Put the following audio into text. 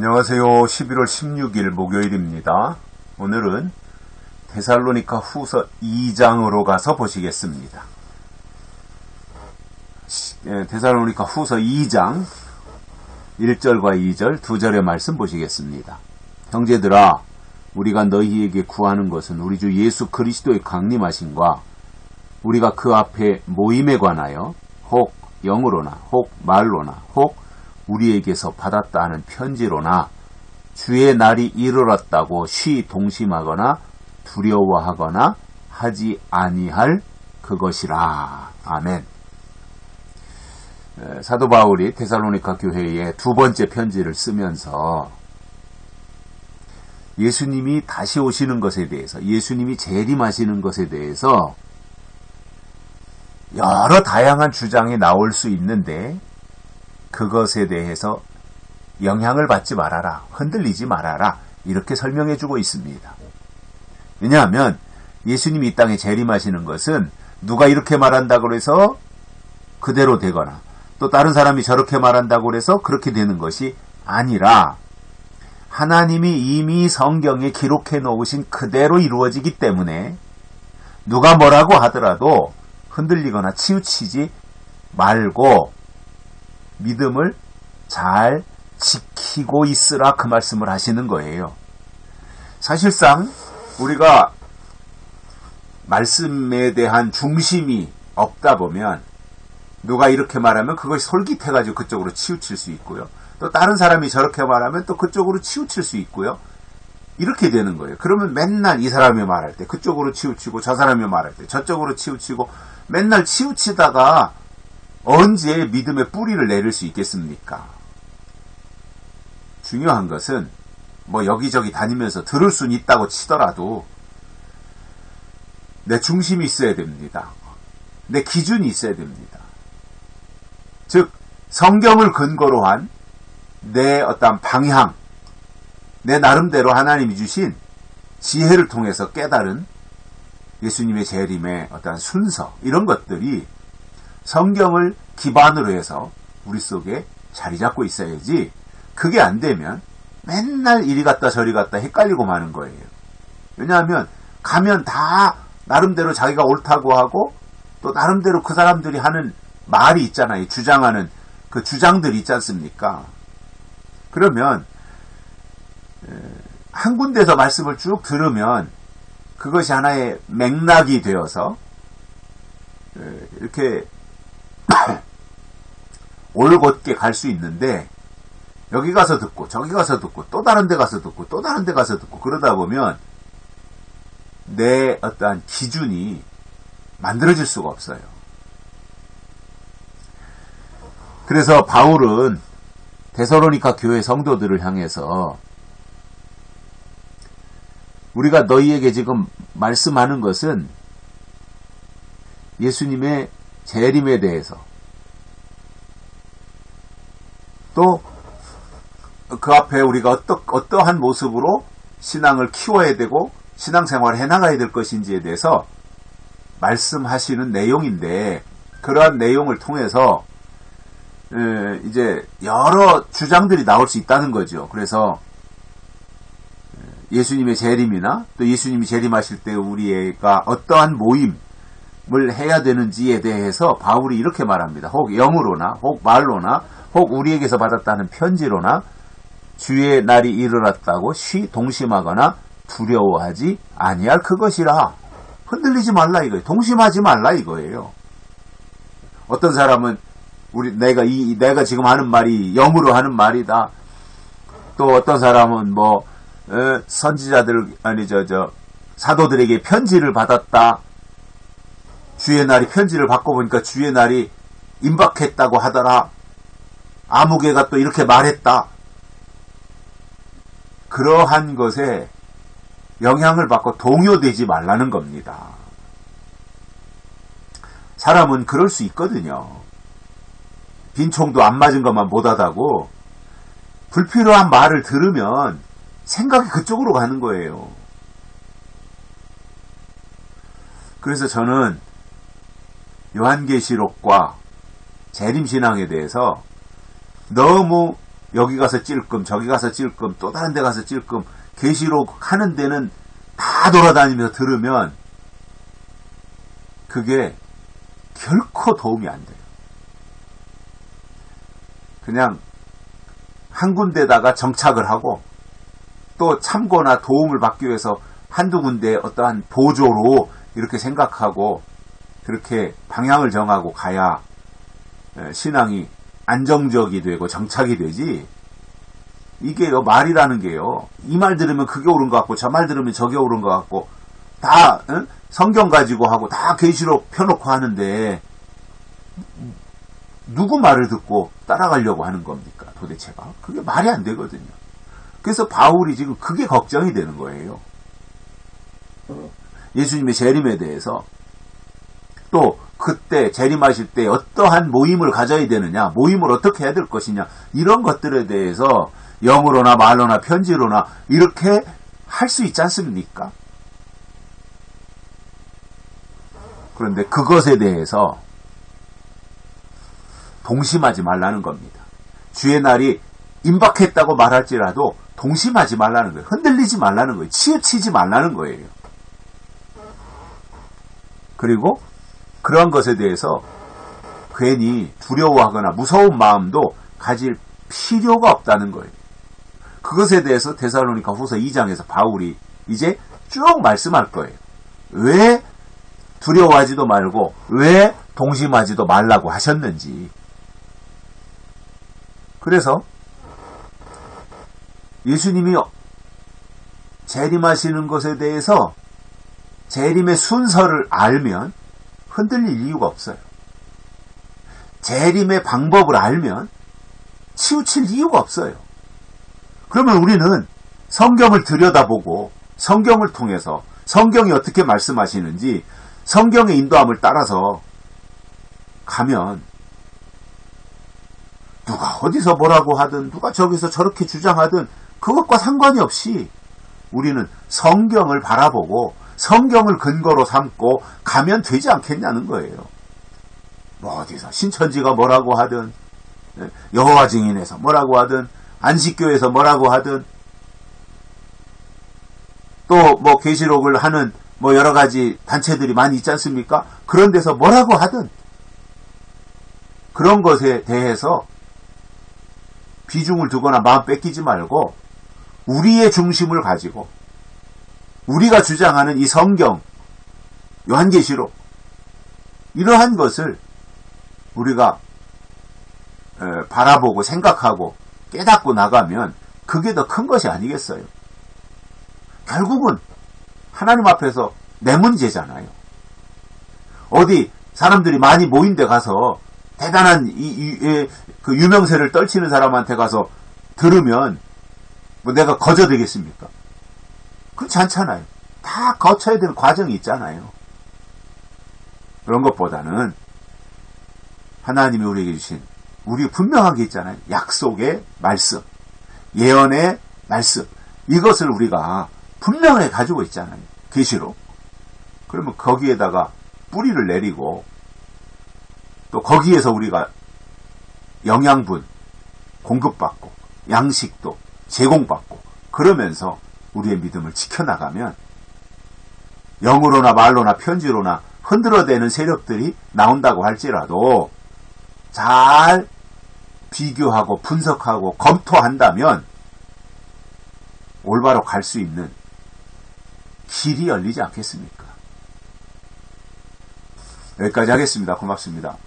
안녕하세요. 11월 16일 목요일입니다. 오늘은 데살로니가 후서 2장으로 가서 보시겠습니다. 데살로니가 후서 2장 1절과 2절, 2절의 말씀 보시겠습니다. 형제들아, 우리가 너희에게 구하는 것은 우리 주 예수 그리스도의 강림하심과 우리가 그 앞에 모임에 관하여 혹 영으로나 혹 말로나 혹 우리에게서 받았다 하는 편지로나 주의 날이 이르렀다고 시동심하거나 두려워하거나 하지 아니할 그것이라. 아멘. 사도 바울이 데살로니가 교회에 두 번째 편지를 쓰면서 예수님이 다시 오시는 것에 대해서, 예수님이 재림하시는 것에 대해서 여러 다양한 주장이 나올 수 있는데 그것에 대해서 영향을 받지 말아라, 흔들리지 말아라, 이렇게 설명해주고 있습니다. 왜냐하면 예수님이 이 땅에 재림하시는 것은 누가 이렇게 말한다고 해서 그대로 되거나 또 다른 사람이 저렇게 말한다고 해서 그렇게 되는 것이 아니라 하나님이 이미 성경에 기록해 놓으신 그대로 이루어지기 때문에 누가 뭐라고 하더라도 흔들리거나 치우치지 말고 믿음을 잘 지키고 있으라, 그 말씀을 하시는 거예요. 사실상 우리가 말씀에 대한 중심이 없다 보면 누가 이렇게 말하면 그것이 솔깃해가지고 그쪽으로 치우칠 수 있고요. 또 다른 사람이 저렇게 말하면 또 그쪽으로 치우칠 수 있고요. 이렇게 되는 거예요. 그러면 맨날 이 사람이 말할 때 그쪽으로 치우치고 저 사람이 말할 때 저쪽으로 치우치고 맨날 치우치다가 언제 믿음의 뿌리를 내릴 수 있겠습니까? 중요한 것은 뭐 여기저기 다니면서 들을 수는 있다고 치더라도 내 중심이 있어야 됩니다. 내 기준이 있어야 됩니다. 즉 성경을 근거로 한 내 어떤 방향, 내 나름대로 하나님이 주신 지혜를 통해서 깨달은 예수님의 재림의 어떤 순서, 이런 것들이 성경을 기반으로 해서 우리 속에 자리 잡고 있어야지, 그게 안 되면 맨날 이리 갔다 저리 갔다 헷갈리고 마는 거예요. 왜냐하면 가면 다 나름대로 자기가 옳다고 하고 또 나름대로 그 사람들이 하는 말이 있잖아요. 주장하는 그 주장들이 있지 않습니까? 그러면 한 군데서 말씀을 쭉 들으면 그것이 하나의 맥락이 되어서 이렇게 올곧게 갈 수 있는데, 여기 가서 듣고 저기 가서 듣고 또 다른 데 가서 듣고 또 다른 데 가서 듣고 그러다 보면 내 어떠한 기준이 만들어질 수가 없어요. 그래서 바울은 데살로니가 교회 성도들을 향해서 우리가 너희에게 지금 말씀하는 것은 예수님의 재림에 대해서, 또 그 앞에 우리가 어떠한 모습으로 신앙을 키워야 되고 신앙생활을 해나가야 될 것인지에 대해서 말씀하시는 내용인데, 그러한 내용을 통해서 이제 여러 주장들이 나올 수 있다는 거죠. 그래서 예수님의 재림이나 또 예수님이 재림하실 때 우리가 어떠한 모임을 해야 되는지에 대해서 바울이 이렇게 말합니다. 혹 영으로나 혹 말로나 혹 우리에게서 받았다는 편지로나 주의 날이 이르렀다고 동심하거나 두려워하지 아니할 그것이라. 흔들리지 말라 이거예요. 동심하지 말라 이거예요. 어떤 사람은 내가 지금 하는 말이 영으로 하는 말이다. 또 어떤 사람은 선지자들, 사도들에게 편지를 받았다. 주의 날이 편지를 받고 보니까 주의 날이 임박했다고 하더라. 아무개가 또 이렇게 말했다. 그러한 것에 영향을 받고 동요되지 말라는 겁니다. 사람은 그럴 수 있거든요. 빈총도 안 맞은 것만 못하다고 불필요한 말을 들으면 생각이 그쪽으로 가는 거예요. 그래서 저는 요한계시록과 재림신앙에 대해서 너무 여기 가서 찔끔 저기 가서 찔끔 또 다른 데 가서 찔끔 계시록 하는 데는 다 돌아다니면서 들으면 그게 결코 도움이 안 돼요. 그냥 한 군데다가 정착을 하고 또 참고나 도움을 받기 위해서 한두 군데 어떠한 보조로 이렇게 생각하고 그렇게 방향을 정하고 가야 신앙이 안정적이 되고 정착이 되지. 이게요, 말이라는 게요, 이 말 들으면 그게 옳은 것 같고 저 말 들으면 저게 옳은 것 같고 다 성경 가지고 하고 다 계시록 펴놓고 하는데 누구 말을 듣고 따라가려고 하는 겁니까 도대체가? 그게 말이 안 되거든요. 그래서 바울이 지금 그게 걱정이 되는 거예요. 예수님의 재림에 대해서, 또 그때 재림하실 때 어떠한 모임을 가져야 되느냐, 모임을 어떻게 해야 될 것이냐, 이런 것들에 대해서 영으로나 말로나 편지로나 이렇게 할 수 있지 않습니까? 그런데 그것에 대해서 동심하지 말라는 겁니다. 주의 날이 임박했다고 말할지라도 동심하지 말라는 거예요. 흔들리지 말라는 거예요. 치우치지 말라는 거예요. 그리고 그런 것에 대해서 괜히 두려워하거나 무서운 마음도 가질 필요가 없다는 거예요. 그것에 대해서 데살로니가 후서 2장에서 바울이 이제 쭉 말씀할 거예요. 왜 두려워하지도 말고 왜 동심하지도 말라고 하셨는지. 그래서 예수님이 재림하시는 것에 대해서 재림의 순서를 알면 흔들릴 이유가 없어요. 재림의 방법을 알면 치우칠 이유가 없어요. 그러면 우리는 성경을 들여다보고 성경을 통해서 성경이 어떻게 말씀하시는지 성경의 인도함을 따라서 가면 누가 어디서 뭐라고 하든 누가 저기서 저렇게 주장하든 그것과 상관이 없이 우리는 성경을 바라보고 성경을 근거로 삼고 가면 되지 않겠냐는 거예요. 뭐 어디서 신천지가 뭐라고 하든 여호와 증인에서 뭐라고 하든 안식교에서 뭐라고 하든 또 뭐 계시록을 하는 뭐 여러 가지 단체들이 많이 있지 않습니까? 그런 데서 뭐라고 하든 그런 것에 대해서 비중을 두거나 마음 뺏기지 말고 우리의 중심을 가지고 우리가 주장하는 이 성경, 요한계시록 이러한 것을 우리가 바라보고 생각하고 깨닫고 나가면 그게 더 큰 것이 아니겠어요? 결국은 하나님 앞에서 내 문제잖아요. 어디 사람들이 많이 모인 데 가서 대단한 그 유명세를 떨치는 사람한테 가서 들으면 뭐 내가 거저 되겠습니까? 그렇지 않잖아요. 다 거쳐야 되는 과정이 있잖아요. 그런 것보다는 하나님이 우리에게 주신 우리 분명하게 있잖아요. 약속의 말씀, 예언의 말씀, 이것을 우리가 분명하게 가지고 있잖아요. 계시록. 그러면 거기에다가 뿌리를 내리고 또 거기에서 우리가 영양분 공급받고 양식도 제공받고 그러면서 우리의 믿음을 지켜나가면 영으로나 말로나 편지로나 흔들어대는 세력들이 나온다고 할지라도 잘 비교하고 분석하고 검토한다면 올바로 갈 수 있는 길이 열리지 않겠습니까? 여기까지 하겠습니다. 고맙습니다.